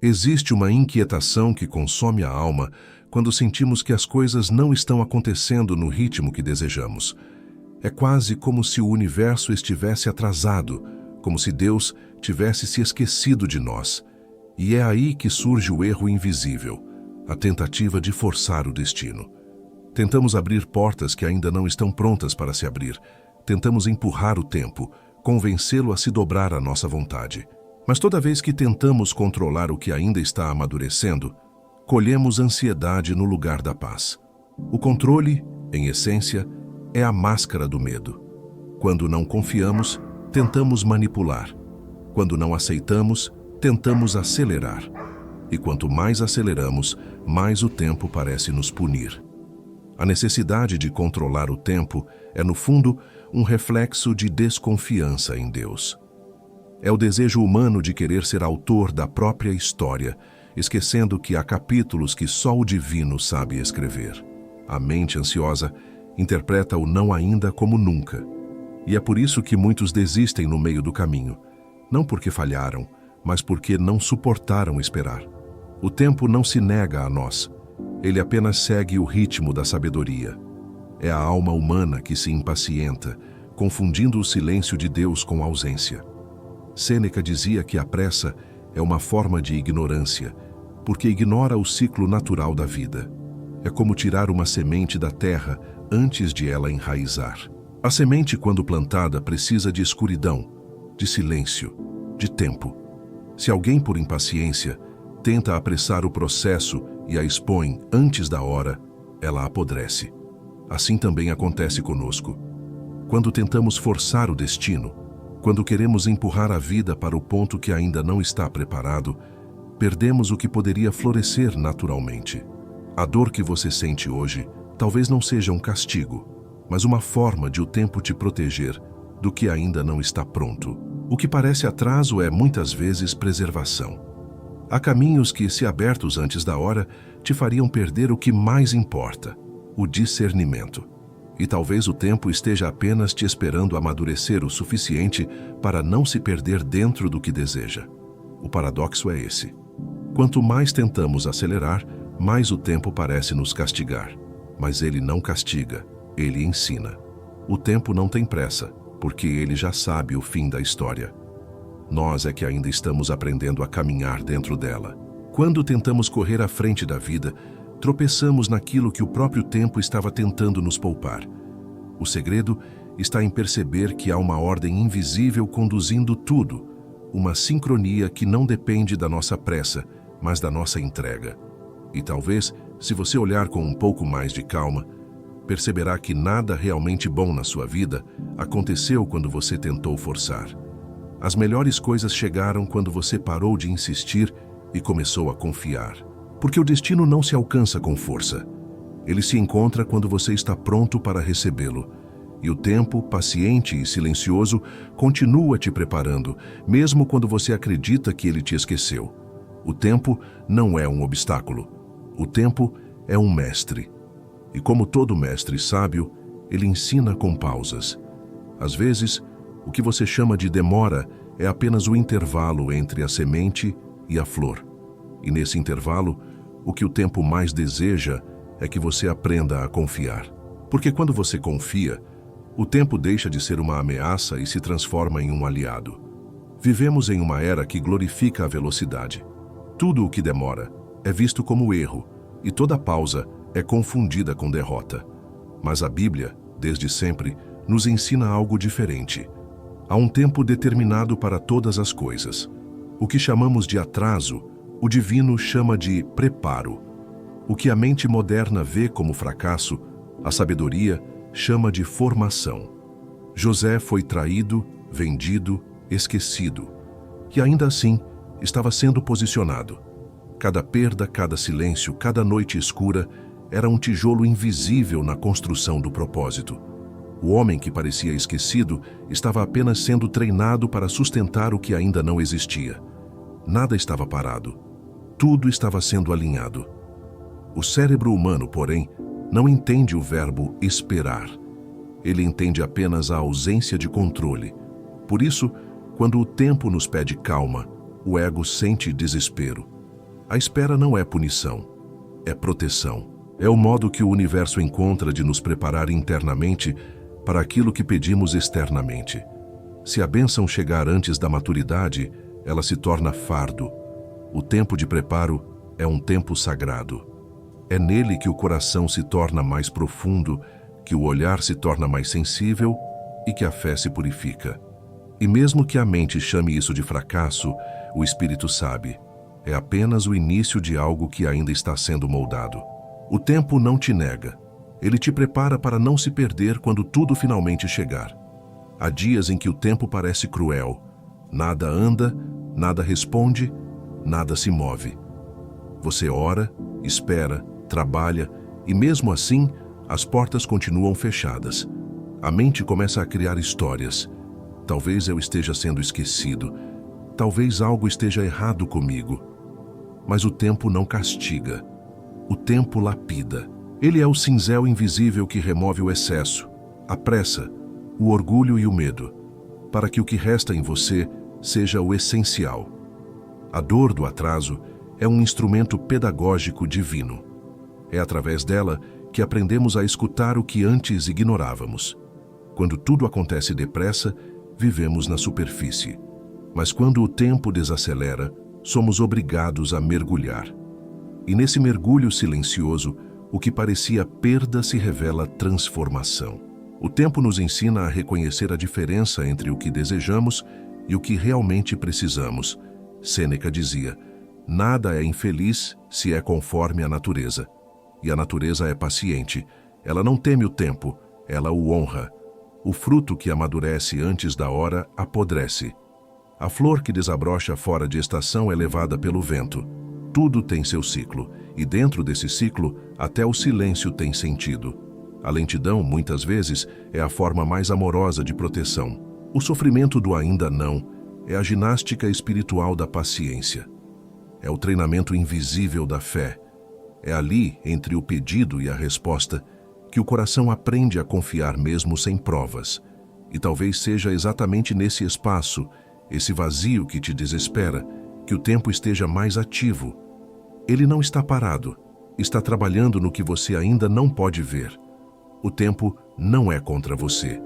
Existe uma inquietação que consome a alma quando sentimos que as coisas não estão acontecendo no ritmo que desejamos. É quase como se o universo estivesse atrasado, como se Deus tivesse se esquecido de nós. E é aí que surge o erro invisível, a tentativa de forçar o destino. Tentamos abrir portas que ainda não estão prontas para se abrir. Tentamos empurrar o tempo, convencê-lo a se dobrar à nossa vontade. Mas toda vez que tentamos controlar o que ainda está amadurecendo, colhemos ansiedade no lugar da paz. O controle, em essência, é a máscara do medo. Quando não confiamos, tentamos manipular. Quando não aceitamos, tentamos acelerar. E quanto mais aceleramos, mais o tempo parece nos punir. A necessidade de controlar o tempo é, no fundo, um reflexo de desconfiança em Deus. É o desejo humano de querer ser autor da própria história, esquecendo que há capítulos que só o divino sabe escrever. A mente ansiosa interpreta o não ainda como nunca. E é por isso que muitos desistem no meio do caminho. Não porque falharam, mas porque não suportaram esperar. O tempo não se nega a nós. Ele apenas segue o ritmo da sabedoria. É a alma humana que se impacienta, confundindo o silêncio de Deus com a ausência. Sêneca dizia que a pressa é uma forma de ignorância, porque ignora o ciclo natural da vida. É como tirar uma semente da terra antes de ela enraizar. A semente, quando plantada, precisa de escuridão, de silêncio, de tempo. Se alguém, por impaciência, tenta apressar o processo e a expõe antes da hora, ela apodrece. Assim também acontece conosco. Quando tentamos forçar o destino, quando queremos empurrar a vida para o ponto que ainda não está preparado, perdemos o que poderia florescer naturalmente. A dor que você sente hoje talvez não seja um castigo, mas uma forma de o tempo te proteger do que ainda não está pronto. O que parece atraso é, muitas vezes, preservação. Há caminhos que, se abertos antes da hora, te fariam perder o que mais importa, o discernimento. E talvez o tempo esteja apenas te esperando amadurecer o suficiente para não se perder dentro do que deseja. O paradoxo é esse. Quanto mais tentamos acelerar, mais o tempo parece nos castigar. Mas ele não castiga, ele ensina. O tempo não tem pressa, porque ele já sabe o fim da história. Nós é que ainda estamos aprendendo a caminhar dentro dela. Quando tentamos correr à frente da vida, tropeçamos naquilo que o próprio tempo estava tentando nos poupar. O segredo está em perceber que há uma ordem invisível conduzindo tudo, uma sincronia que não depende da nossa pressa, mas da nossa entrega. E talvez, se você olhar com um pouco mais de calma, perceberá que nada realmente bom na sua vida aconteceu quando você tentou forçar. As melhores coisas chegaram quando você parou de insistir e começou a confiar. Porque o destino não se alcança com força. Ele se encontra quando você está pronto para recebê-lo. E o tempo, paciente e silencioso, continua te preparando, mesmo quando você acredita que ele te esqueceu. O tempo não é um obstáculo. O tempo é um mestre. E como todo mestre sábio, ele ensina com pausas. Às vezes, o que você chama de demora é apenas o intervalo entre a semente e a flor. E nesse intervalo, o que o tempo mais deseja é que você aprenda a confiar. Porque quando você confia, o tempo deixa de ser uma ameaça e se transforma em um aliado. Vivemos em uma era que glorifica a velocidade. Tudo o que demora é visto como erro, e toda pausa é confundida com derrota. Mas a Bíblia, desde sempre, nos ensina algo diferente. Há um tempo determinado para todas as coisas. O que chamamos de atraso, o divino chama de preparo. O que a mente moderna vê como fracasso, a sabedoria chama de formação. José foi traído, vendido, esquecido. E ainda assim, estava sendo posicionado. Cada perda, cada silêncio, cada noite escura era um tijolo invisível na construção do propósito. O homem que parecia esquecido estava apenas sendo treinado para sustentar o que ainda não existia. Nada estava parado. Tudo estava sendo alinhado. O cérebro humano, porém, não entende o verbo esperar. Ele entende apenas a ausência de controle. Por isso, quando o tempo nos pede calma, o ego sente desespero. A espera não é punição, é proteção. É o modo que o universo encontra de nos preparar internamente para aquilo que pedimos externamente. Se a bênção chegar antes da maturidade, ela se torna fardo. O tempo de preparo é um tempo sagrado. É nele que o coração se torna mais profundo, que o olhar se torna mais sensível e que a fé se purifica. E mesmo que a mente chame isso de fracasso, o espírito sabe. É apenas o início de algo que ainda está sendo moldado. O tempo não te nega. Ele te prepara para não se perder quando tudo finalmente chegar. Há dias em que o tempo parece cruel. Nada anda, nada responde, nada se move. Você ora, espera, trabalha e mesmo assim as portas continuam fechadas. A mente começa a criar histórias. Talvez eu esteja sendo esquecido. Talvez algo esteja errado comigo. Mas o tempo não castiga. O tempo lapida. Ele é o cinzel invisível que remove o excesso, a pressa, o orgulho e o medo, para que o que resta em você seja o essencial. A dor do atraso é um instrumento pedagógico divino. É através dela que aprendemos a escutar o que antes ignorávamos. Quando tudo acontece depressa, vivemos na superfície. Mas quando o tempo desacelera, somos obrigados a mergulhar. E nesse mergulho silencioso, o que parecia perda se revela transformação. O tempo nos ensina a reconhecer a diferença entre o que desejamos e o que realmente precisamos. Sêneca dizia: nada é infeliz se é conforme a natureza. E a natureza é paciente. Ela não teme o tempo, ela o honra. O fruto que amadurece antes da hora apodrece. A flor que desabrocha fora de estação é levada pelo vento. Tudo tem seu ciclo, e dentro desse ciclo, até o silêncio tem sentido. A lentidão, muitas vezes, é a forma mais amorosa de proteção. O sofrimento do ainda não é a ginástica espiritual da paciência. É o treinamento invisível da fé. É ali, entre o pedido e a resposta, que o coração aprende a confiar mesmo sem provas. E talvez seja exatamente nesse espaço, esse vazio que te desespera, que o tempo esteja mais ativo. Ele não está parado, está trabalhando no que você ainda não pode ver. O tempo não é contra você.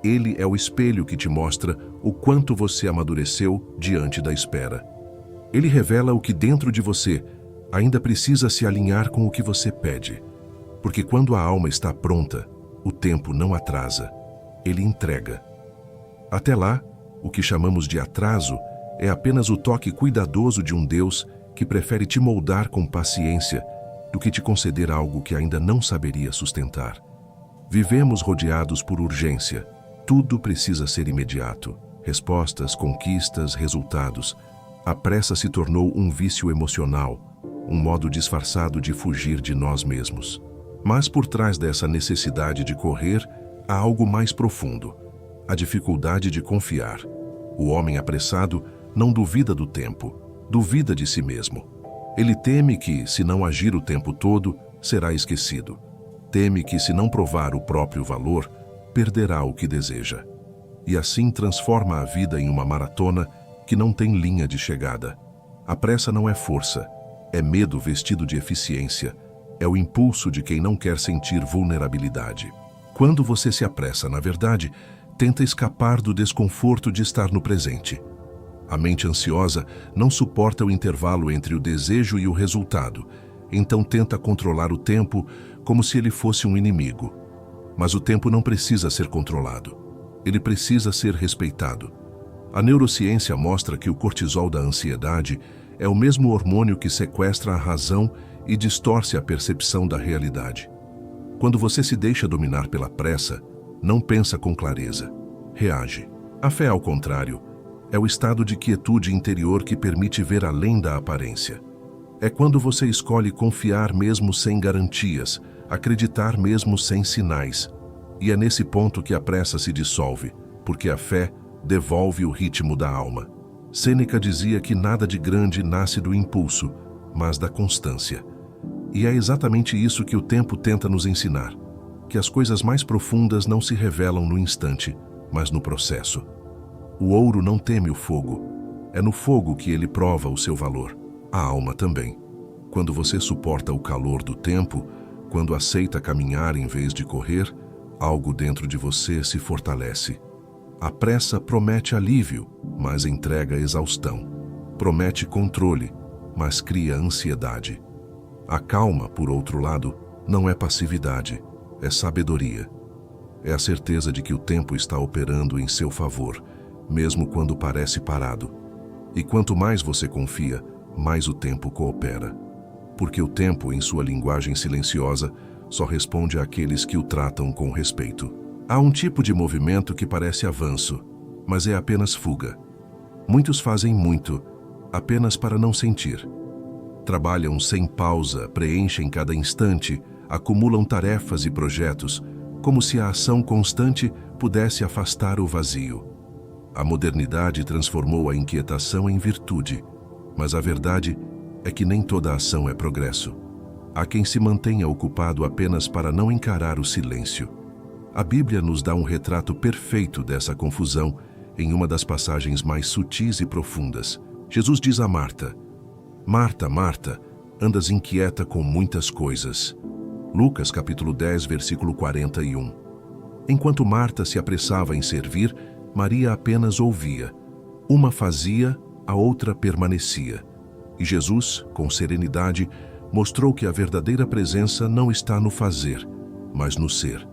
Ele é o espelho que te mostra o quanto você amadureceu diante da espera. Ele revela o que dentro de você ainda precisa se alinhar com o que você pede. Porque quando a alma está pronta, o tempo não atrasa, ele entrega. Até lá, o que chamamos de atraso é apenas o toque cuidadoso de um Deus que prefere te moldar com paciência do que te conceder algo que ainda não saberia sustentar. Vivemos rodeados por urgência. Tudo precisa ser imediato. Respostas, conquistas, resultados. A pressa se tornou um vício emocional, um modo disfarçado de fugir de nós mesmos. Mas por trás dessa necessidade de correr, há algo mais profundo: a dificuldade de confiar. O homem apressado não duvida do tempo, duvida de si mesmo. Ele teme que, se não agir o tempo todo, será esquecido. Teme que, se não provar o próprio valor, perderá o que deseja. E assim transforma a vida em uma maratona que não tem linha de chegada. A pressa não é força, é medo vestido de eficiência, é o impulso de quem não quer sentir vulnerabilidade. Quando você se apressa, na verdade, tenta escapar do desconforto de estar no presente. A mente ansiosa não suporta o intervalo entre o desejo e o resultado, então tenta controlar o tempo como se ele fosse um inimigo. Mas o tempo não precisa ser controlado. Ele precisa ser respeitado. A neurociência mostra que o cortisol da ansiedade é o mesmo hormônio que sequestra a razão e distorce a percepção da realidade. Quando você se deixa dominar pela pressa, não pensa com clareza, reage. A fé, ao contrário, é o estado de quietude interior que permite ver além da aparência. É quando você escolhe confiar mesmo sem garantias, acreditar mesmo sem sinais. E é nesse ponto que a pressa se dissolve, porque a fé devolve o ritmo da alma. Sêneca dizia que nada de grande nasce do impulso, mas da constância. E é exatamente isso que o tempo tenta nos ensinar, que as coisas mais profundas não se revelam no instante, mas no processo. O ouro não teme o fogo, é no fogo que ele prova o seu valor. a alma também. Quando você suporta o calor do tempo, quando aceita caminhar em vez de correr, algo dentro de você se fortalece. A pressa promete alívio, mas entrega exaustão. Promete controle, mas cria ansiedade. A calma, por outro lado, não é passividade, é sabedoria. É a certeza de que o tempo está operando em seu favor, mesmo quando parece parado. E quanto mais você confia, mais o tempo coopera. Porque o tempo, em sua linguagem silenciosa, só responde àqueles que o tratam com respeito. Há um tipo de movimento que parece avanço, mas é apenas fuga. Muitos fazem muito, apenas para não sentir. Trabalham sem pausa, preenchem cada instante, acumulam tarefas e projetos, como se a ação constante pudesse afastar o vazio. A modernidade transformou a inquietação em virtude, mas a verdade é que nem toda ação é progresso. Há quem se mantenha ocupado apenas para não encarar o silêncio. A Bíblia nos dá um retrato perfeito dessa confusão em uma das passagens mais sutis e profundas. Jesus diz a Marta: Marta, Marta, andas inquieta com muitas coisas. Lucas capítulo 10, versículo 41. Enquanto Marta se apressava em servir, Maria apenas ouvia. Uma fazia, a outra permanecia. E Jesus, com serenidade, mostrou que a verdadeira presença não está no fazer, mas no ser.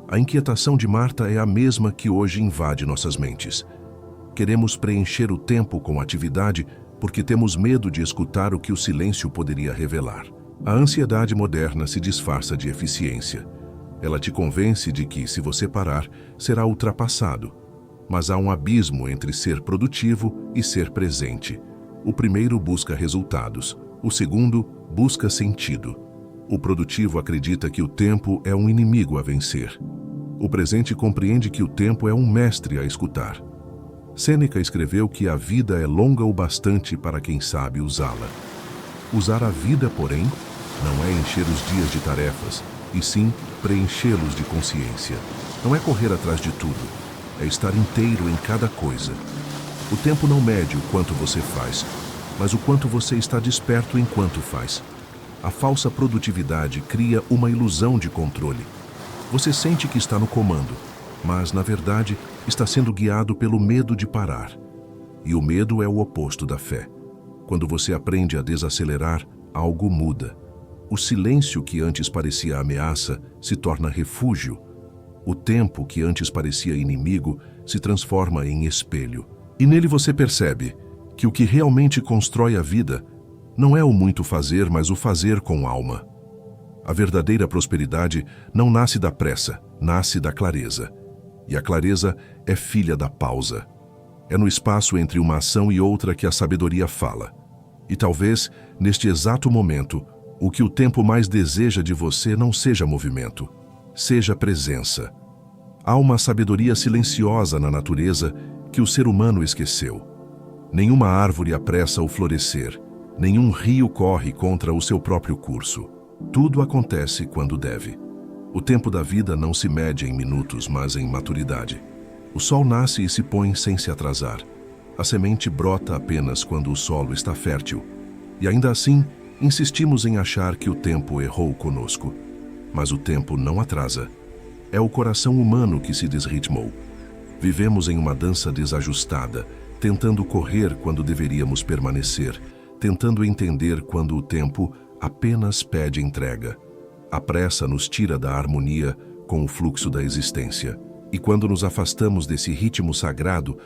A inquietação de Marta é a mesma que hoje invade nossas mentes. Queremos preencher o tempo com atividade porque temos medo de escutar o que o silêncio poderia revelar. A ansiedade moderna se disfarça de eficiência. Ela te convence de que, se você parar, será ultrapassado. Mas há um abismo entre ser produtivo e ser presente. O primeiro busca resultados, o segundo busca sentido. O produtivo acredita que o tempo é um inimigo a vencer. O presente compreende que o tempo é um mestre a escutar. Sêneca escreveu que a vida é longa o bastante para quem sabe usá-la. Usar a vida, porém, não é encher os dias de tarefas, e sim preenchê-los de consciência. Não é correr atrás de tudo, é estar inteiro em cada coisa. O tempo não mede o quanto você faz, mas o quanto você está desperto enquanto faz. A falsa produtividade cria uma ilusão de controle. Você sente que está no comando, mas, na verdade, está sendo guiado pelo medo de parar. E o medo é o oposto da fé. Quando você aprende a desacelerar, algo muda. O silêncio que antes parecia ameaça se torna refúgio. O tempo que antes parecia inimigo se transforma em espelho. E nele você percebe que o que realmente constrói a vida não é o muito fazer, mas o fazer com alma. A verdadeira prosperidade não nasce da pressa, nasce da clareza. E a clareza é filha da pausa. É no espaço entre uma ação e outra que a sabedoria fala. E talvez, neste exato momento, o que o tempo mais deseja de você não seja movimento, seja presença. Há uma sabedoria silenciosa na natureza que o ser humano esqueceu. Nenhuma árvore apressa o florescer, nenhum rio corre contra o seu próprio curso. Tudo acontece quando deve. O tempo da vida não se mede em minutos, mas em maturidade. O sol nasce e se põe sem se atrasar. A semente brota apenas quando o solo está fértil. E ainda assim, insistimos em achar que o tempo errou conosco. Mas o tempo não atrasa. É o coração humano que se desritmou. Vivemos em uma dança desajustada, tentando correr quando deveríamos permanecer, tentando entender quando o tempo apenas pede entrega. A pressa nos tira da harmonia com o fluxo da existência. E quando nos afastamos desse ritmo sagrado,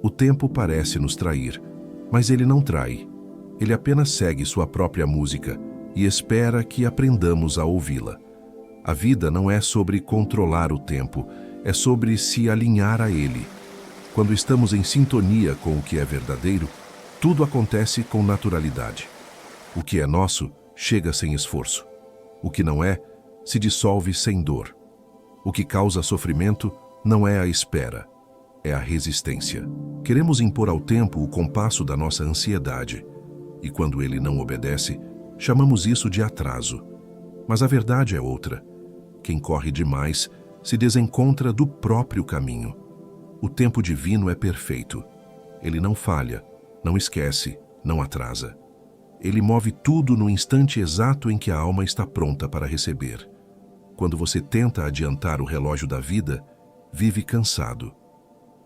o tempo parece nos trair. Mas ele não trai. Ele apenas segue sua própria música e espera que aprendamos a ouvi-la. A vida não é sobre controlar o tempo, é sobre se alinhar a ele. Quando estamos em sintonia com o que é verdadeiro, tudo acontece com naturalidade. O que é nosso chega sem esforço. O que não é, se dissolve sem dor. O que causa sofrimento não é a espera, é a resistência. Queremos impor ao tempo o compasso da nossa ansiedade. E quando ele não obedece, chamamos isso de atraso. Mas a verdade é outra. Quem corre demais se desencontra do próprio caminho. O tempo divino é perfeito. Ele não falha, não esquece, não atrasa. Ele move tudo no instante exato em que a alma está pronta para receber. Quando você tenta adiantar o relógio da vida, vive cansado.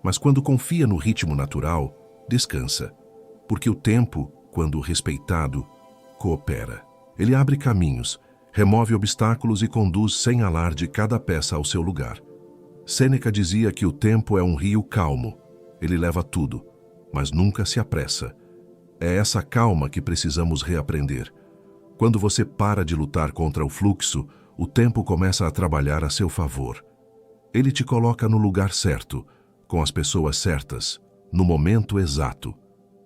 Mas quando confia no ritmo natural, descansa. Porque o tempo, quando respeitado, coopera. Ele abre caminhos, remove obstáculos e conduz sem alarde cada peça ao seu lugar. Sêneca dizia que o tempo é um rio calmo. Ele leva tudo, mas nunca se apressa. É essa calma que precisamos reaprender. Quando você para de lutar contra o fluxo, o tempo começa a trabalhar a seu favor. Ele te coloca no lugar certo, com as pessoas certas, no momento exato.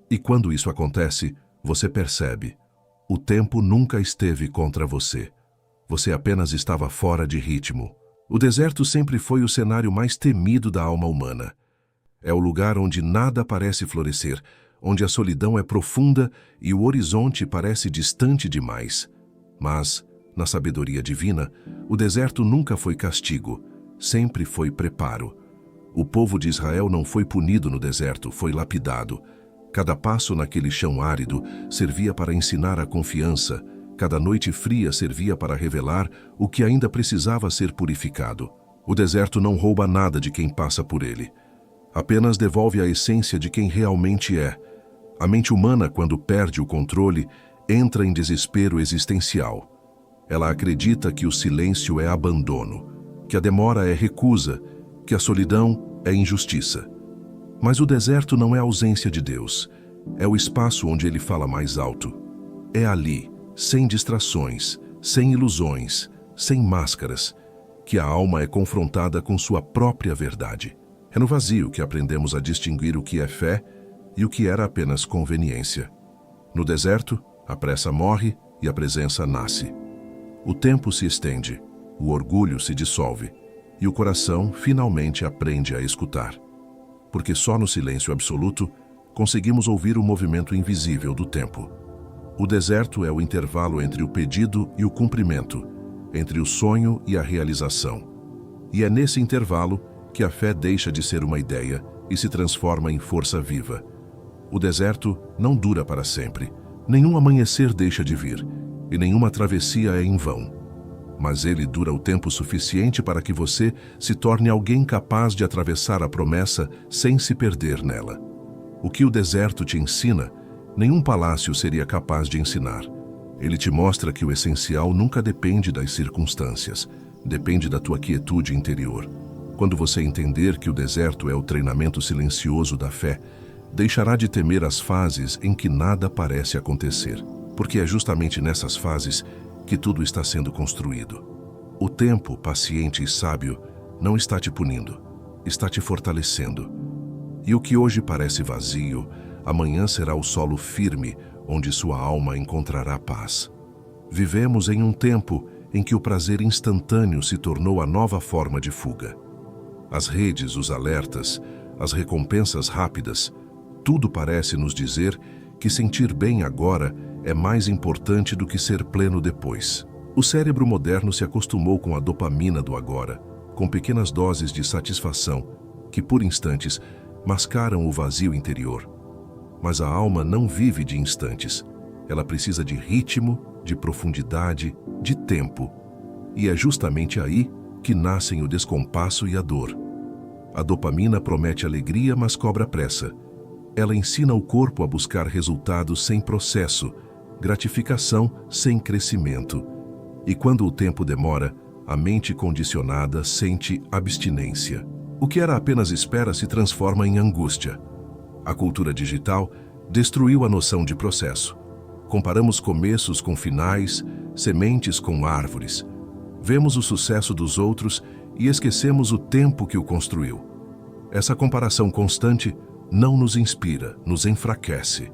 E quando isso acontece, você percebe: o tempo nunca esteve contra você. Você apenas estava fora de ritmo. O deserto sempre foi o cenário mais temido da alma humana. É o lugar onde nada parece florescer, onde a solidão é profunda e o horizonte parece distante demais. Mas, na sabedoria divina, o deserto nunca foi castigo, sempre foi preparo. O povo de Israel não foi punido no deserto, foi lapidado. Cada passo naquele chão árido servia para ensinar a confiança, cada noite fria servia para revelar o que ainda precisava ser purificado. O deserto não rouba nada de quem passa por ele. Apenas devolve a essência de quem realmente é. A mente humana, quando perde o controle, entra em desespero existencial. Ela acredita que o silêncio é abandono, que a demora é recusa, que a solidão é injustiça. Mas o deserto não é a ausência de Deus. É o espaço onde ele fala mais alto. É ali, sem distrações, sem ilusões, sem máscaras, que a alma é confrontada com sua própria verdade. É no vazio que aprendemos a distinguir o que é fé e o que era apenas conveniência. No deserto, a pressa morre e a presença nasce. O tempo se estende, o orgulho se dissolve e o coração finalmente aprende a escutar. Porque só no silêncio absoluto conseguimos ouvir o movimento invisível do tempo. O deserto é o intervalo entre o pedido e o cumprimento, entre o sonho e a realização. E é nesse intervalo que a fé deixa de ser uma ideia e se transforma em força viva. O deserto não dura para sempre. Nenhum amanhecer deixa de vir, e nenhuma travessia é em vão. Mas ele dura o tempo suficiente para que você se torne alguém capaz de atravessar a promessa sem se perder nela. O que o deserto te ensina, nenhum palácio seria capaz de ensinar. Ele te mostra que o essencial nunca depende das circunstâncias, depende da tua quietude interior. Quando você entender que o deserto é o treinamento silencioso da fé, deixará de temer as fases em que nada parece acontecer, porque é justamente nessas fases que tudo está sendo construído. O tempo, paciente e sábio, não está te punindo, está te fortalecendo. E o que hoje parece vazio, amanhã será o solo firme onde sua alma encontrará paz. Vivemos em um tempo em que o prazer instantâneo se tornou a nova forma de fuga. As redes, os alertas, as recompensas rápidas, tudo parece nos dizer que sentir bem agora é mais importante do que ser pleno depois. O cérebro moderno se acostumou com a dopamina do agora, com pequenas doses de satisfação que, por instantes, mascaram o vazio interior. Mas a alma não vive de instantes. Ela precisa de ritmo, de profundidade, de tempo. E é justamente aí que nascem o descompasso e a dor. A dopamina promete alegria, mas cobra pressa. Ela ensina o corpo a buscar resultados sem processo, gratificação sem crescimento. E quando o tempo demora, a mente condicionada sente abstinência. O que era apenas espera se transforma em angústia. A cultura digital destruiu a noção de processo. Comparamos começos com finais, sementes com árvores. Vemos o sucesso dos outros e esquecemos o tempo que o construiu. Essa comparação constante não nos inspira, nos enfraquece.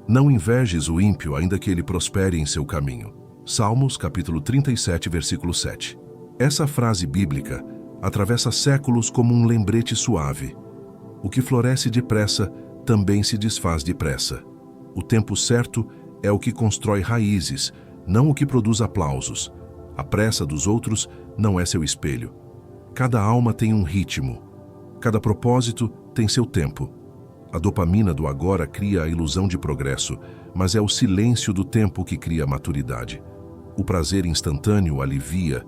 Não invejes o ímpio, ainda que ele prospere em seu caminho. Salmos, capítulo 37, versículo 7. Essa frase bíblica atravessa séculos como um lembrete suave. O que floresce depressa também se desfaz depressa. O tempo certo é o que constrói raízes, não o que produz aplausos. A pressa dos outros não é seu espelho. Cada alma tem um ritmo. Cada propósito tem seu tempo. A dopamina do agora cria a ilusão de progresso, mas é o silêncio do tempo que cria maturidade. O prazer instantâneo alivia,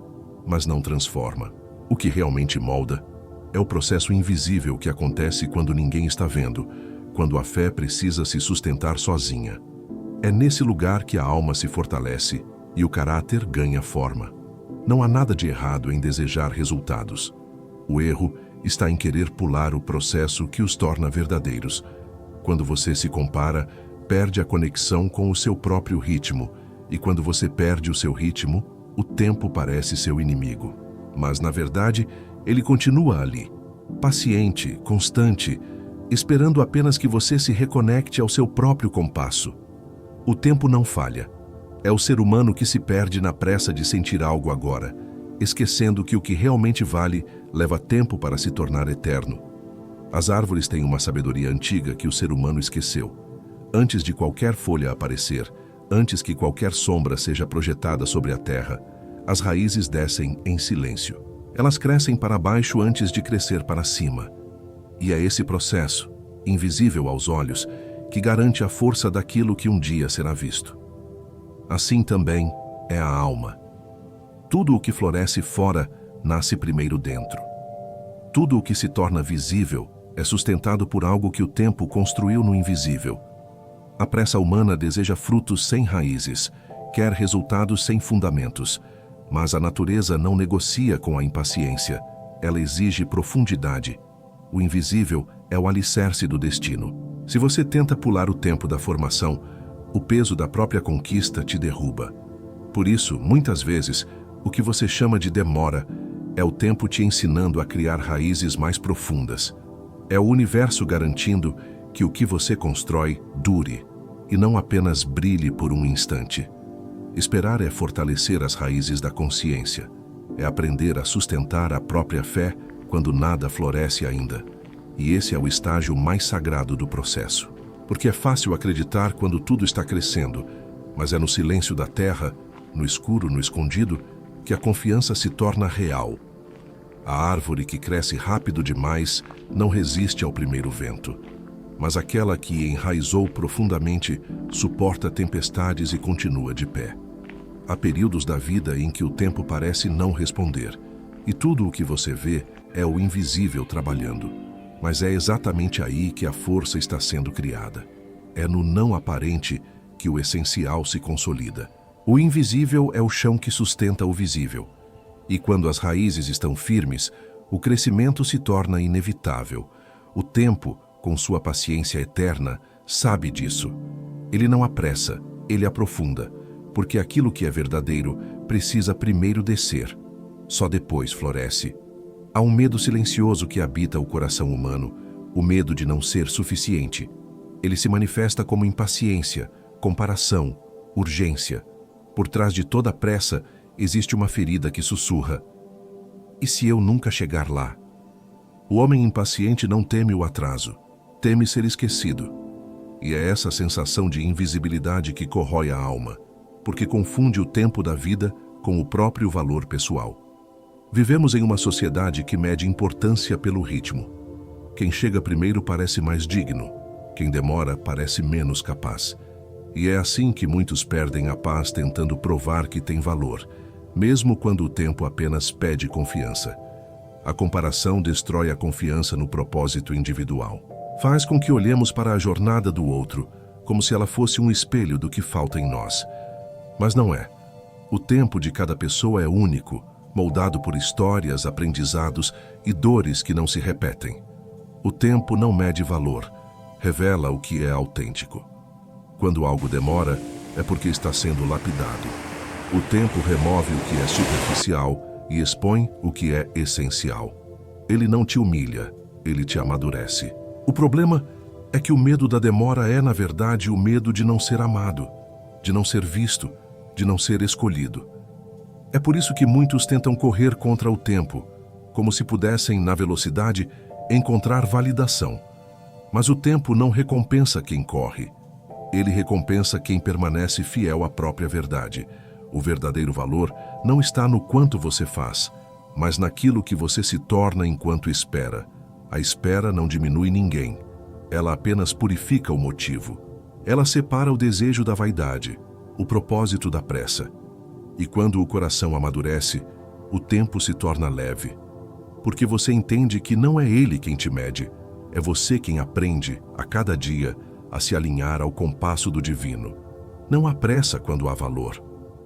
mas não transforma. O que realmente molda é o processo invisível que acontece quando ninguém está vendo, quando a fé precisa se sustentar sozinha. É nesse lugar que a alma se fortalece e o caráter ganha forma. Não há nada de errado em desejar resultados. O erro está em querer pular o processo que os torna verdadeiros. Quando você se compara, perde a conexão com o seu próprio ritmo, e quando você perde o seu ritmo, o tempo parece seu inimigo. Mas, na verdade, ele continua ali, paciente, constante, esperando apenas que você se reconecte ao seu próprio compasso. O tempo não falha. É o ser humano que se perde na pressa de sentir algo agora, esquecendo que o que realmente vale leva tempo para se tornar eterno. As árvores têm uma sabedoria antiga que o ser humano esqueceu. Antes de qualquer folha aparecer, antes que qualquer sombra seja projetada sobre a terra, as raízes descem em silêncio. Elas crescem para baixo antes de crescer para cima. E é esse processo, invisível aos olhos, que garante a força daquilo que um dia será visto. Assim também é a alma. Tudo o que floresce fora nasce primeiro dentro. Tudo o que se torna visível é sustentado por algo que o tempo construiu no invisível. A pressa humana deseja frutos sem raízes, quer resultados sem fundamentos, mas a natureza não negocia com a impaciência. Ela exige profundidade. O invisível é o alicerce do destino. Se você tenta pular o tempo da formação, o peso da própria conquista te derruba. Por isso, muitas vezes, o que você chama de demora é o tempo te ensinando a criar raízes mais profundas. É o universo garantindo que o que você constrói dure e não apenas brilhe por um instante. Esperar é fortalecer as raízes da consciência. É aprender a sustentar a própria fé quando nada floresce ainda. E esse é o estágio mais sagrado do processo. Porque é fácil acreditar quando tudo está crescendo, mas é no silêncio da terra, no escuro, no escondido, que a confiança se torna real. A árvore que cresce rápido demais não resiste ao primeiro vento, mas aquela que enraizou profundamente suporta tempestades e continua de pé. Há períodos da vida em que o tempo parece não responder, e tudo o que você vê é o invisível trabalhando. Mas é exatamente aí que a força está sendo criada. É no não aparente que o essencial se consolida. O invisível é o chão que sustenta o visível. E quando as raízes estão firmes, o crescimento se torna inevitável. O tempo, com sua paciência eterna, sabe disso. Ele não apressa, ele aprofunda, porque aquilo que é verdadeiro precisa primeiro descer. Só depois floresce. Há um medo silencioso que habita o coração humano, o medo de não ser suficiente. Ele se manifesta como impaciência, comparação, urgência. Por trás de toda pressa, existe uma ferida que sussurra: e se eu nunca chegar lá? O homem impaciente não teme o atraso, teme ser esquecido. E é essa sensação de invisibilidade que corrói a alma, porque confunde o tempo da vida com o próprio valor pessoal. Vivemos em uma sociedade que mede importância pelo ritmo. Quem chega primeiro parece mais digno, quem demora parece menos capaz. E é assim que muitos perdem a paz tentando provar que tem valor, mesmo quando o tempo apenas pede confiança. A comparação destrói a confiança no propósito individual. Faz com que olhemos para a jornada do outro, como se ela fosse um espelho do que falta em nós. Mas não é. O tempo de cada pessoa é único, moldado por histórias, aprendizados e dores que não se repetem. O tempo não mede valor, revela o que é autêntico. Quando algo demora, é porque está sendo lapidado. O tempo remove o que é superficial e expõe o que é essencial. Ele não te humilha, ele te amadurece. O problema é que o medo da demora é, na verdade, o medo de não ser amado, de não ser visto, de não ser escolhido. É por isso que muitos tentam correr contra o tempo, como se pudessem, na velocidade, encontrar validação. Mas o tempo não recompensa quem corre. Ele recompensa quem permanece fiel à própria verdade. O verdadeiro valor não está no quanto você faz, mas naquilo que você se torna enquanto espera. A espera não diminui ninguém. Ela apenas purifica o motivo. Ela separa o desejo da vaidade, o propósito da pressa. E quando o coração amadurece, o tempo se torna leve. Porque você entende que não é ele quem te mede, é você quem aprende, a cada dia, a se alinhar ao compasso do divino. Não há pressa quando há valor.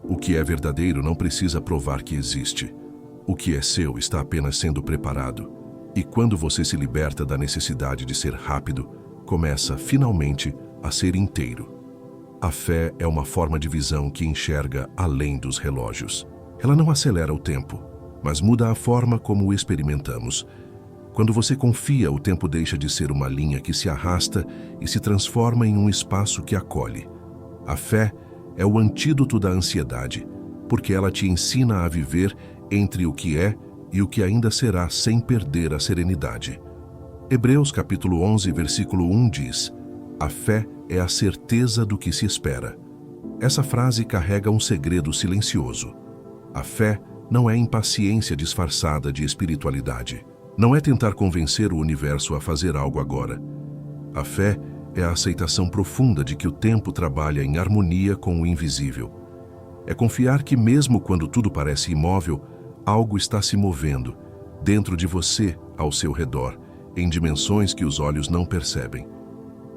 O que é verdadeiro não precisa provar que existe. O que é seu está apenas sendo preparado. E quando você se liberta da necessidade de ser rápido, começa, finalmente, a ser inteiro. A fé é uma forma de visão que enxerga além dos relógios. Ela não acelera o tempo, mas muda a forma como o experimentamos. Quando você confia, o tempo deixa de ser uma linha que se arrasta e se transforma em um espaço que acolhe. A fé é o antídoto da ansiedade, porque ela te ensina a viver entre o que é e o que ainda será sem perder a serenidade. Hebreus capítulo 11, versículo 1 diz: a fé é a certeza do que se espera. Essa frase carrega um segredo silencioso. A fé não é impaciência disfarçada de espiritualidade. Não é tentar convencer o universo a fazer algo agora. A fé é a aceitação profunda de que o tempo trabalha em harmonia com o invisível. É confiar que mesmo quando tudo parece imóvel, algo está se movendo, dentro de você, ao seu redor, em dimensões que os olhos não percebem.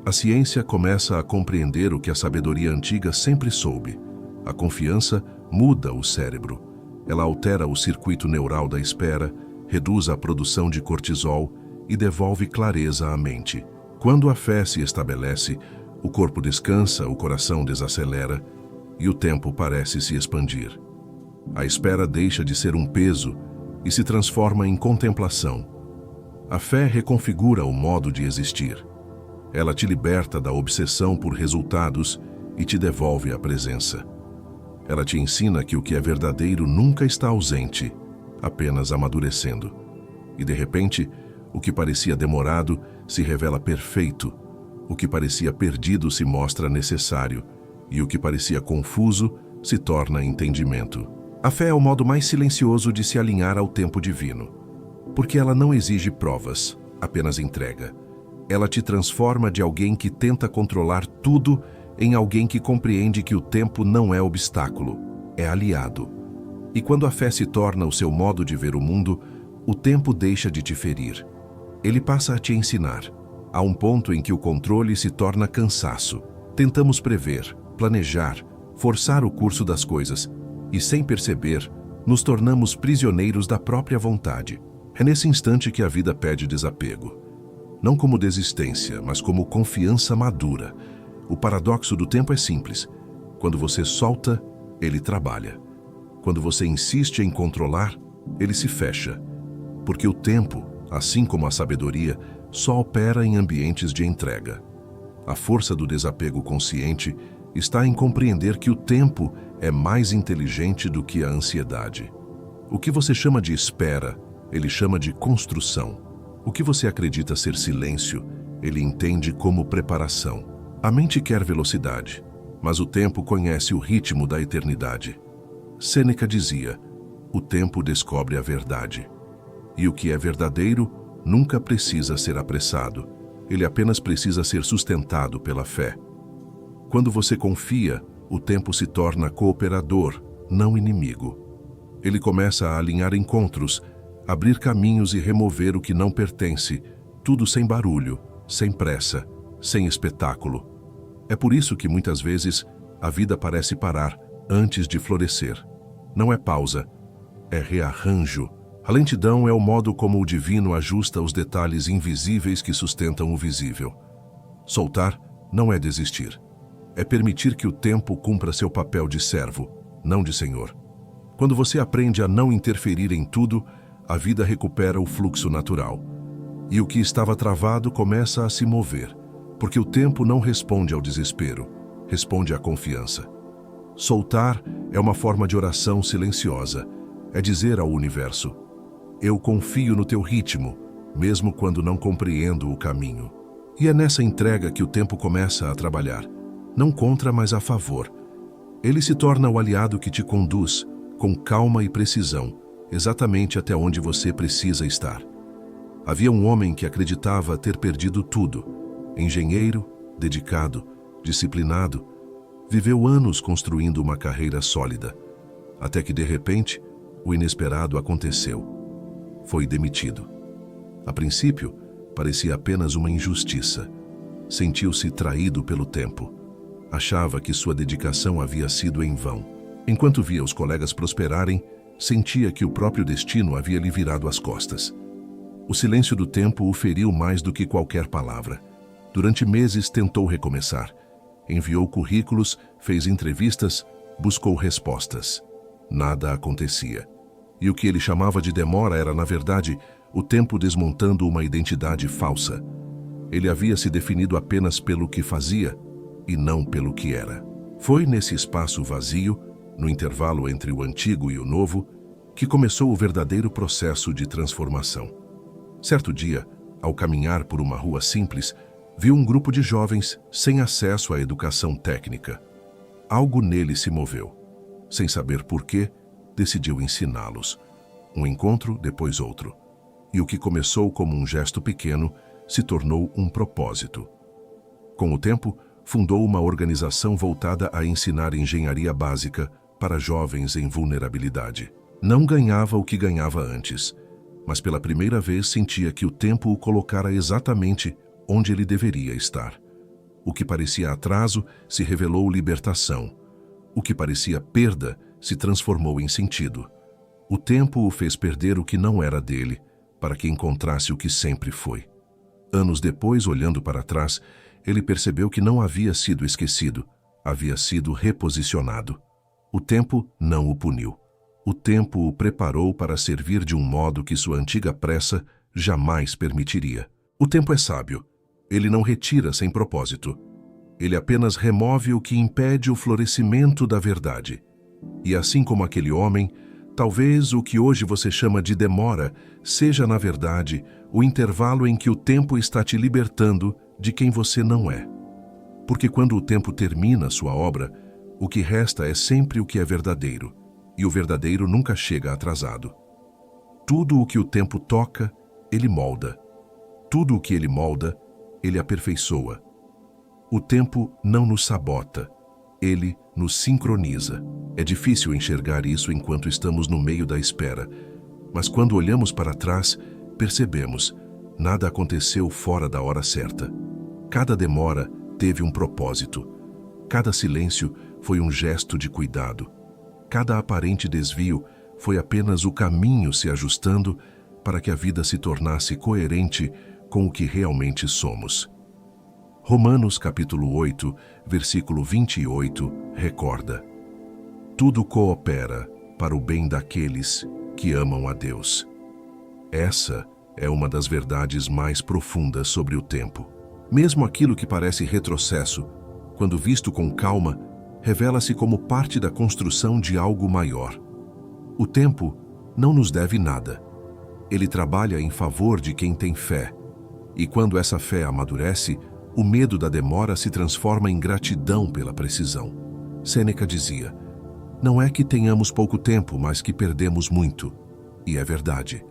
A ciência começa a compreender o que a sabedoria antiga sempre soube. A confiança muda o cérebro. Ela altera o circuito neural da espera, reduz a produção de cortisol e devolve clareza à mente. Quando a fé se estabelece, o corpo descansa, o coração desacelera e o tempo parece se expandir. A espera deixa de ser um peso e se transforma em contemplação. A fé reconfigura o modo de existir. Ela te liberta da obsessão por resultados e te devolve a presença. Ela te ensina que o que é verdadeiro nunca está ausente, apenas amadurecendo. E de repente, o que parecia demorado se revela perfeito, o que parecia perdido se mostra necessário, e o que parecia confuso se torna entendimento. A fé é o modo mais silencioso de se alinhar ao tempo divino, porque ela não exige provas, apenas entrega. Ela te transforma de alguém que tenta controlar tudo em alguém que compreende que o tempo não é obstáculo, é aliado. E quando a fé se torna o seu modo de ver o mundo, o tempo deixa de te ferir. Ele passa a te ensinar. Há um ponto em que o controle se torna cansaço. Tentamos prever, planejar, forçar o curso das coisas e, sem perceber, nos tornamos prisioneiros da própria vontade. É nesse instante que a vida pede desapego. Não como desistência, mas como confiança madura. O paradoxo do tempo é simples. Quando você solta, ele trabalha. Quando você insiste em controlar, ele se fecha. Porque o tempo, assim como a sabedoria, só opera em ambientes de entrega. A força do desapego consciente está em compreender que o tempo é mais inteligente do que a ansiedade. O que você chama de espera, ele chama de construção. O que você acredita ser silêncio, ele entende como preparação. A mente quer velocidade, mas o tempo conhece o ritmo da eternidade. Sêneca dizia: o tempo descobre a verdade. E o que é verdadeiro nunca precisa ser apressado. Ele apenas precisa ser sustentado pela fé. Quando você confia, o tempo se torna cooperador, não inimigo. Ele começa a alinhar encontros, abrir caminhos e remover o que não pertence, tudo sem barulho, sem pressa, sem espetáculo. É por isso que muitas vezes a vida parece parar antes de florescer. Não é pausa, é rearranjo. A lentidão é o modo como o divino ajusta os detalhes invisíveis que sustentam o visível. Soltar não é desistir. É permitir que o tempo cumpra seu papel de servo, não de senhor. Quando você aprende a não interferir em tudo, a vida recupera o fluxo natural. E o que estava travado começa a se mover, porque o tempo não responde ao desespero, responde à confiança. Soltar é uma forma de oração silenciosa, é dizer ao universo: eu confio no teu ritmo, mesmo quando não compreendo o caminho. E é nessa entrega que o tempo começa a trabalhar, não contra, mas a favor. Ele se torna o aliado que te conduz, com calma e precisão, exatamente até onde você precisa estar. Havia um homem que acreditava ter perdido tudo. Engenheiro, dedicado, disciplinado, viveu anos construindo uma carreira sólida, até que, de repente, o inesperado aconteceu. Foi demitido. A princípio, parecia apenas uma injustiça. Sentiu-se traído pelo tempo. Achava que sua dedicação havia sido em vão. Enquanto via os colegas prosperarem, sentia que o próprio destino havia lhe virado as costas. O silêncio do tempo o feriu mais do que qualquer palavra. Durante meses tentou recomeçar. Enviou currículos, fez entrevistas, buscou respostas. Nada acontecia. E o que ele chamava de demora era, na verdade, o tempo desmontando uma identidade falsa. Ele havia se definido apenas pelo que fazia e não pelo que era. Foi nesse espaço vazio, no intervalo entre o antigo e o novo, que começou o verdadeiro processo de transformação. Certo dia, ao caminhar por uma rua simples, viu um grupo de jovens sem acesso à educação técnica. Algo nele se moveu. Sem saber porquê, decidiu ensiná-los. Um encontro, depois outro. E o que começou como um gesto pequeno se tornou um propósito. Com o tempo, fundou uma organização voltada a ensinar engenharia básica para jovens em vulnerabilidade. Não ganhava o que ganhava antes, mas pela primeira vez sentia que o tempo o colocara exatamente onde ele deveria estar. O que parecia atraso se revelou libertação. O que parecia perda se transformou em sentido. O tempo o fez perder o que não era dele, para que encontrasse o que sempre foi. Anos depois, olhando para trás, ele percebeu que não havia sido esquecido, havia sido reposicionado. O tempo não o puniu. O tempo o preparou para servir de um modo que sua antiga pressa jamais permitiria. O tempo é sábio. Ele não retira sem propósito. Ele apenas remove o que impede o florescimento da verdade. E assim como aquele homem, talvez o que hoje você chama de demora seja, na verdade, o intervalo em que o tempo está te libertando de quem você não é. Porque quando o tempo termina sua obra, o que resta é sempre o que é verdadeiro, e o verdadeiro nunca chega atrasado. Tudo o que o tempo toca, ele molda. Tudo o que ele molda, ele aperfeiçoa. O tempo não nos sabota, ele nos sincroniza. É difícil enxergar isso enquanto estamos no meio da espera, mas quando olhamos para trás, percebemos, nada aconteceu fora da hora certa. Cada demora teve um propósito. Cada silêncio foi um gesto de cuidado. Cada aparente desvio foi apenas o caminho se ajustando para que a vida se tornasse coerente com o que realmente somos. Romanos capítulo 8, versículo 28, recorda: tudo coopera para o bem daqueles que amam a Deus. Essa é uma das verdades mais profundas sobre o tempo. Mesmo aquilo que parece retrocesso, quando visto com calma, revela-se como parte da construção de algo maior. O tempo não nos deve nada. Ele trabalha em favor de quem tem fé. E quando essa fé amadurece, o medo da demora se transforma em gratidão pela precisão. Sêneca dizia: não é que tenhamos pouco tempo, mas que perdemos muito. E é verdade.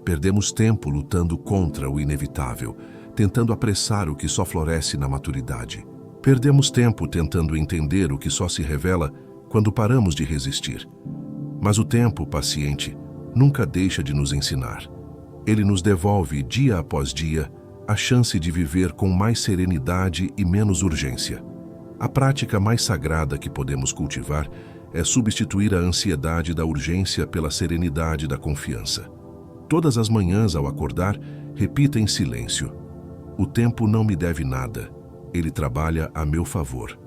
Perdemos tempo lutando contra o inevitável, tentando apressar o que só floresce na maturidade. Perdemos tempo tentando entender o que só se revela quando paramos de resistir. Mas o tempo, paciente, nunca deixa de nos ensinar. Ele nos devolve, dia após dia, a chance de viver com mais serenidade e menos urgência. A prática mais sagrada que podemos cultivar é substituir a ansiedade da urgência pela serenidade da confiança. Todas as manhãs, ao acordar, repita em silêncio: o tempo não me deve nada, ele trabalha a meu favor.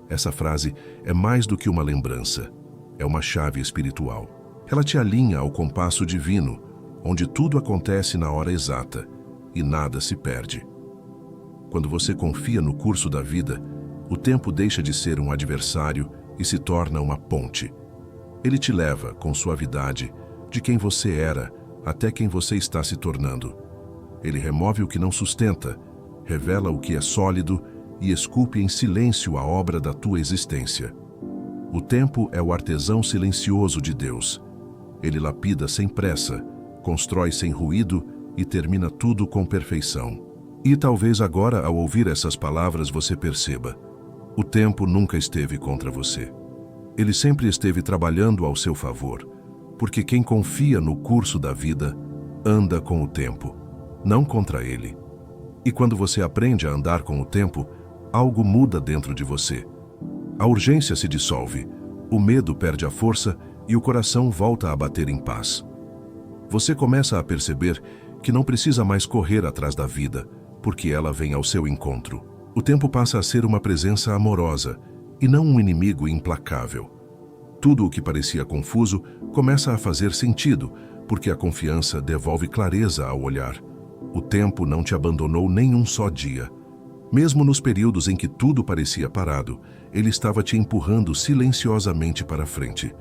Essa frase é mais do que uma lembrança, é uma chave espiritual. Ela te alinha ao compasso divino, onde tudo acontece na hora exata e nada se perde. Quando você confia no curso da vida, o tempo deixa de ser um adversário e se torna uma ponte. Ele te leva, com suavidade, de quem você era até quem você está se tornando. Ele remove o que não sustenta, revela o que é sólido e esculpe em silêncio a obra da tua existência. O tempo é o artesão silencioso de Deus. Ele lapida sem pressa, constrói sem ruído e termina tudo com perfeição. E talvez agora, ao ouvir essas palavras, você perceba: O tempo nunca esteve contra você. Ele sempre esteve trabalhando ao seu favor, porque quem confia no curso da vida anda com o tempo, não contra ele. E quando você aprende a andar com o tempo, algo muda dentro de você. A urgência se dissolve, o medo perde a força e o coração volta a bater em paz. Você começa a perceber que não precisa mais correr atrás da vida, porque ela vem ao seu encontro. O tempo passa a ser uma presença amorosa e não um inimigo implacável. Tudo o que parecia confuso começa a fazer sentido, porque a confiança devolve clareza ao olhar. O tempo não te abandonou nem um só dia. Mesmo nos períodos em que tudo parecia parado, ele estava te empurrando silenciosamente para frente.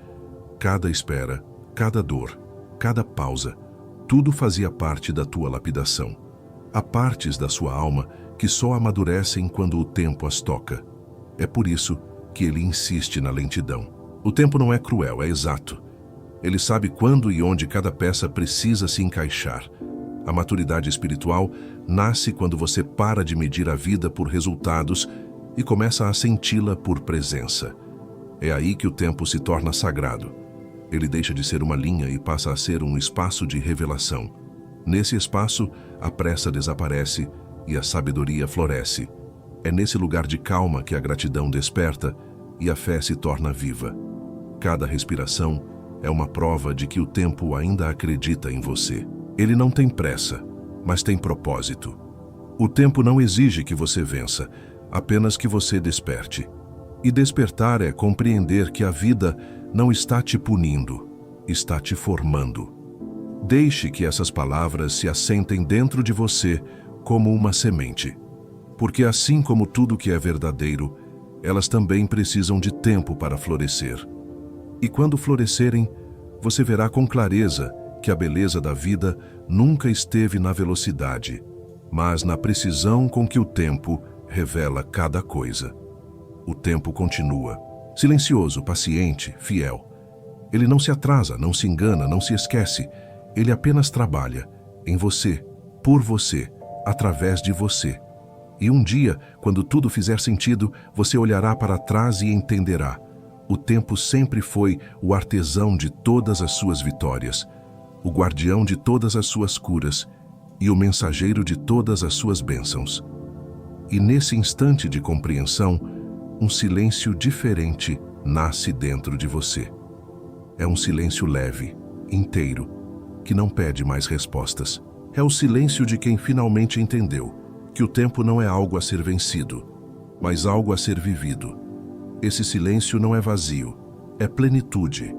Cada espera, cada dor, cada pausa, tudo fazia parte da tua lapidação. Há partes da sua alma que só amadurecem quando o tempo as toca. É por isso que ele insiste na lentidão. O tempo não é cruel, é exato. Ele sabe quando e onde cada peça precisa se encaixar. A maturidade espiritual nasce quando você para de medir a vida por resultados e começa a senti-la por presença. É aí que o tempo se torna sagrado. Ele deixa de ser uma linha e passa a ser um espaço de revelação. Nesse espaço, a pressa desaparece e a sabedoria floresce. É nesse lugar de calma que a gratidão desperta e a fé se torna viva. Cada respiração é uma prova de que o tempo ainda acredita em você. Ele não tem pressa, mas tem propósito. O tempo não exige que você vença, apenas que você desperte. E despertar é compreender que a vida não está te punindo, está te formando. Deixe que essas palavras se assentem dentro de você como uma semente. Porque assim como tudo que é verdadeiro, elas também precisam de tempo para florescer. E quando florescerem, você verá com clareza que a beleza da vida nunca esteve na velocidade, mas na precisão com que o tempo revela cada coisa. O tempo continua, silencioso, paciente, fiel. Ele não se atrasa, não se engana, não se esquece. Ele apenas trabalha em você, por você, através de você. E um dia, quando tudo fizer sentido, você olhará para trás e entenderá. O tempo sempre foi o artesão de todas as suas vitórias, o guardião de todas as suas curas e o mensageiro de todas as suas bênçãos. E nesse instante de compreensão, um silêncio diferente nasce dentro de você. É um silêncio leve, inteiro, que não pede mais respostas. É o silêncio de quem finalmente entendeu que o tempo não é algo a ser vencido, mas algo a ser vivido. Esse silêncio não é vazio, é plenitude.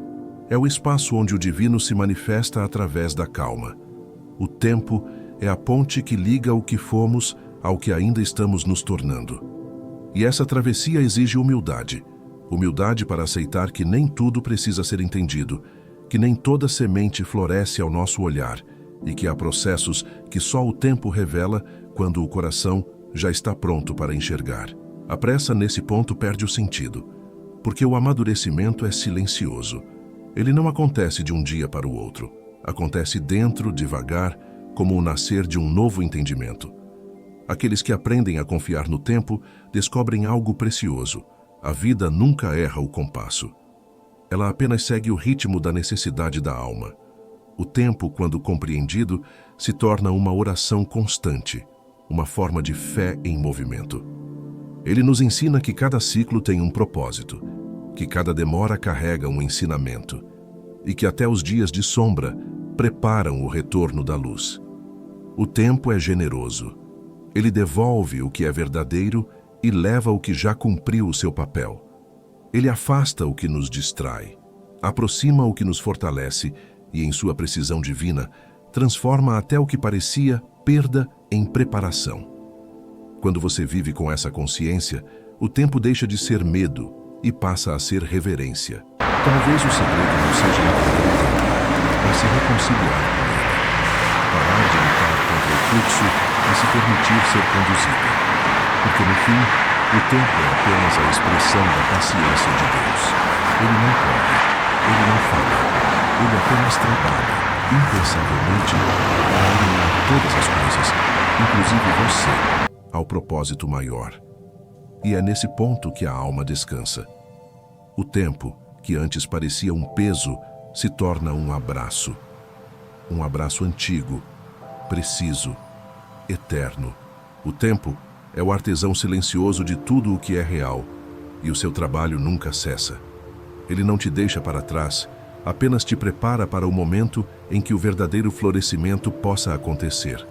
É o espaço onde o divino se manifesta através da calma. O tempo é a ponte que liga o que fomos ao que ainda estamos nos tornando. E essa travessia exige humildade. Humildade para aceitar que nem tudo precisa ser entendido, que nem toda semente floresce ao nosso olhar e que há processos que só o tempo revela quando o coração já está pronto para enxergar. A pressa nesse ponto perde o sentido, porque o amadurecimento é silencioso. Ele não acontece de um dia para o outro. Acontece dentro, devagar, como o nascer de um novo entendimento. Aqueles que aprendem a confiar no tempo descobrem algo precioso. A vida nunca erra o compasso. Ela apenas segue o ritmo da necessidade da alma. O tempo, quando compreendido, se torna uma oração constante, uma forma de fé em movimento. Ele nos ensina que cada ciclo tem um propósito, que cada demora carrega um ensinamento e que até os dias de sombra preparam o retorno da luz. O tempo é generoso. Ele devolve o que é verdadeiro e leva o que já cumpriu o seu papel. Ele afasta o que nos distrai, aproxima o que nos fortalece e, em sua precisão divina, transforma até o que parecia perda em preparação. Quando você vive com essa consciência, o tempo deixa de ser medo e passa a ser reverência. Talvez o segredo não seja entender o tempo, mas se reconciliar com ele. Parar de lutar contra o fluxo e se permitir ser conduzido. Porque no fim, o tempo é apenas a expressão da paciência de Deus. Ele não corre, ele não falha, ele apenas trabalha, incansavelmente, para alinhar todas as coisas, inclusive você, ao propósito maior. E é nesse ponto que a alma descansa. O tempo, que antes parecia um peso, se torna um abraço. Um abraço antigo, preciso, eterno. O tempo é o artesão silencioso de tudo o que é real, e o seu trabalho nunca cessa. Ele não te deixa para trás, apenas te prepara para o momento em que o verdadeiro florescimento possa acontecer.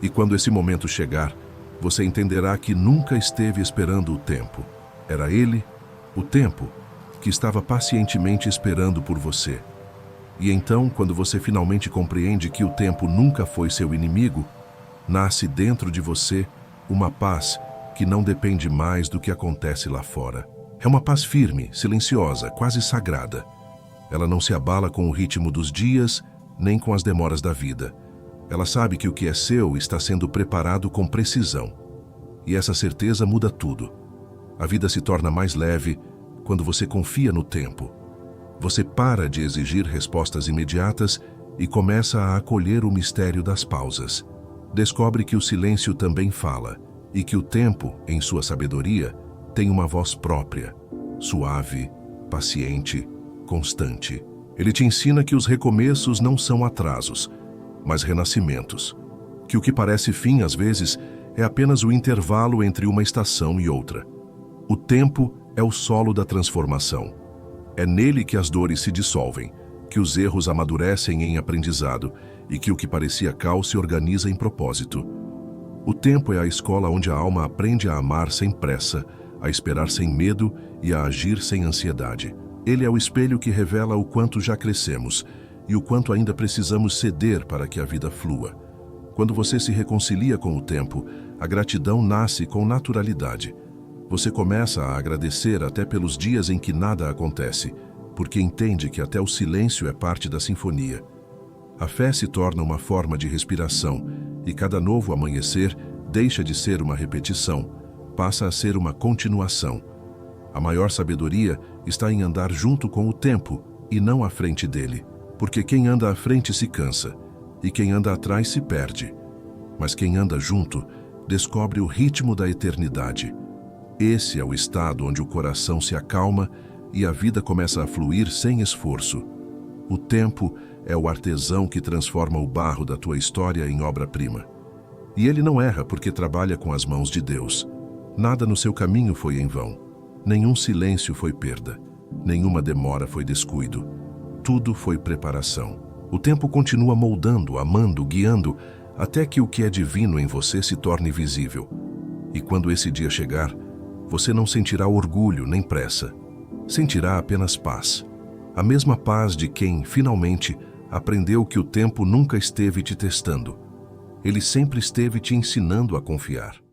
E quando esse momento chegar, você entenderá que nunca esteve esperando o tempo. Era ele, o tempo, que estava pacientemente esperando por você. E então, quando você finalmente compreende que o tempo nunca foi seu inimigo, nasce dentro de você uma paz que não depende mais do que acontece lá fora. É uma paz firme, silenciosa, quase sagrada. Ela não se abala com o ritmo dos dias, nem com as demoras da vida. Ela sabe que o que é seu está sendo preparado com precisão. E essa certeza muda tudo. A vida se torna mais leve quando você confia no tempo. Você para de exigir respostas imediatas e começa a acolher o mistério das pausas. Descobre que o silêncio também fala e que o tempo, em sua sabedoria, tem uma voz própria, suave, paciente, constante. Ele te ensina que os recomeços não são atrasos, mas renascimentos. Que o que parece fim, às vezes, é apenas o intervalo entre uma estação e outra. O tempo é o solo da transformação. É nele que as dores se dissolvem, que os erros amadurecem em aprendizado e que o que parecia caos se organiza em propósito. O tempo é a escola onde a alma aprende a amar sem pressa, a esperar sem medo e a agir sem ansiedade. Ele é o espelho que revela o quanto já crescemos e o quanto ainda precisamos ceder para que a vida flua. Quando você se reconcilia com o tempo, a gratidão nasce com naturalidade. Você começa a agradecer até pelos dias em que nada acontece, porque entende que até o silêncio é parte da sinfonia. A fé se torna uma forma de respiração, e cada novo amanhecer deixa de ser uma repetição, passa a ser uma continuação. A maior sabedoria está em andar junto com o tempo e não à frente dele, porque quem anda à frente se cansa, e quem anda atrás se perde. Mas quem anda junto descobre o ritmo da eternidade. Esse é o estado onde o coração se acalma e a vida começa a fluir sem esforço. O tempo é o artesão que transforma o barro da tua história em obra-prima. E ele não erra porque trabalha com as mãos de Deus. Nada no seu caminho foi em vão. Nenhum silêncio foi perda. Nenhuma demora foi descuido. Tudo foi preparação. O tempo continua moldando, amando, guiando, até que o que é divino em você se torne visível. E quando esse dia chegar, você não sentirá orgulho nem pressa. Sentirá apenas paz. A mesma paz de quem, finalmente, aprendeu que o tempo nunca esteve te testando. Ele sempre esteve te ensinando a confiar.